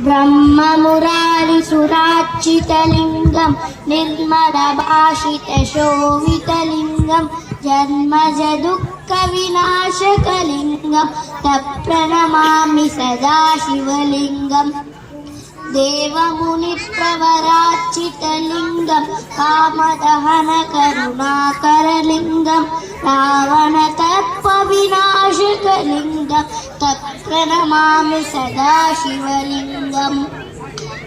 ब्रह्ममुरारिसुरार्चितलिङ्गं निर्मलभाषितशोभितलिङ्गं जन्मजदुःखविनाशकलिङ्गं तप्रणमामि सदा शिवलिङ्गम् देवमुनिप्रवरार्चितलिङ्गं कामदहनकरुणाकरलिङ्गं रावणतत्त्वविनाशकलिङ्गं तत्प्रणमामि सदा शिवलिङ्गम्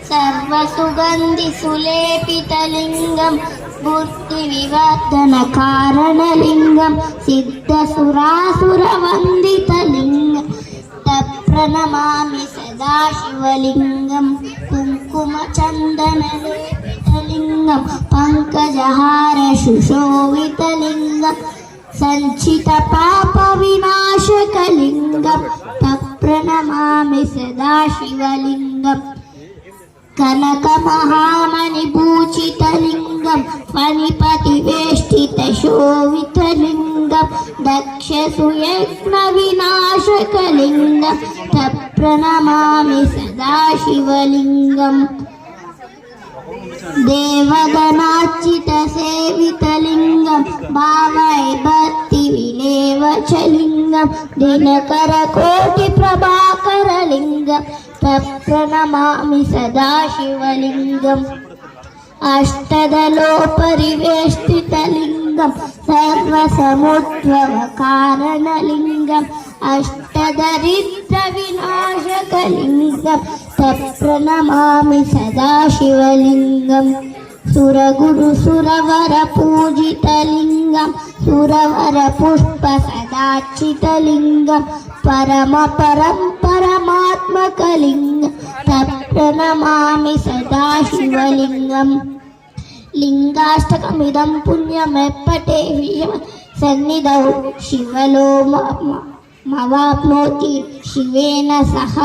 सर्वसुगन्धिसुलेपितलिङ्गं बुद्धिविवर्धनकारणलिङ्गं सिद्धसुरासुरवन्दितलिङ्गं तत्प्रणमामि सदा शिवलिङ्गं कुङ्कुमचन्दनलेपितलिङ्गं पङ्कजहारशुशोभितलिङ्गं सञ्चितपापविनाशकलिङ्गं तत्प्रणमामि सदा शिवलिङ्गम् कनकमहामणिभूषितलिङ्गं फणिपतिवेष्टितशोभितलिङ्गं दक्षसुयज्ञविनाशकलिङ्गं तत्प्रणमामि सदा शिवलिङ्गम् देवगणार्चितसेवितलिङ्गं भावये भक्तिविलेवचलिङ्गं दिनकरकोटिप्रभाकरलिङ्गं तत्प्रणमामि सदा शिवलिङ्गम् अष्टदलोपरिवेष्टितलिङ्गं सर्वसमुद्भवकारणलिङ्गम् अष्टदरिद्रविनाशकलिङ्गं तत्प्रणमामि सदा शिवलिङ्गम् सुरगुरुसुरवरपूजितलिङ्गं सुरवरपुष्पसदार्चितलिङ्गं परमात्मकलिङ्गं तत्प्रणमामि सदा शिवलिङ्गम् लिङ्गाष्टकमिदं पुण्यमेपटे सन्निधौ शिवलोकमवाप्नोति शिवेन सह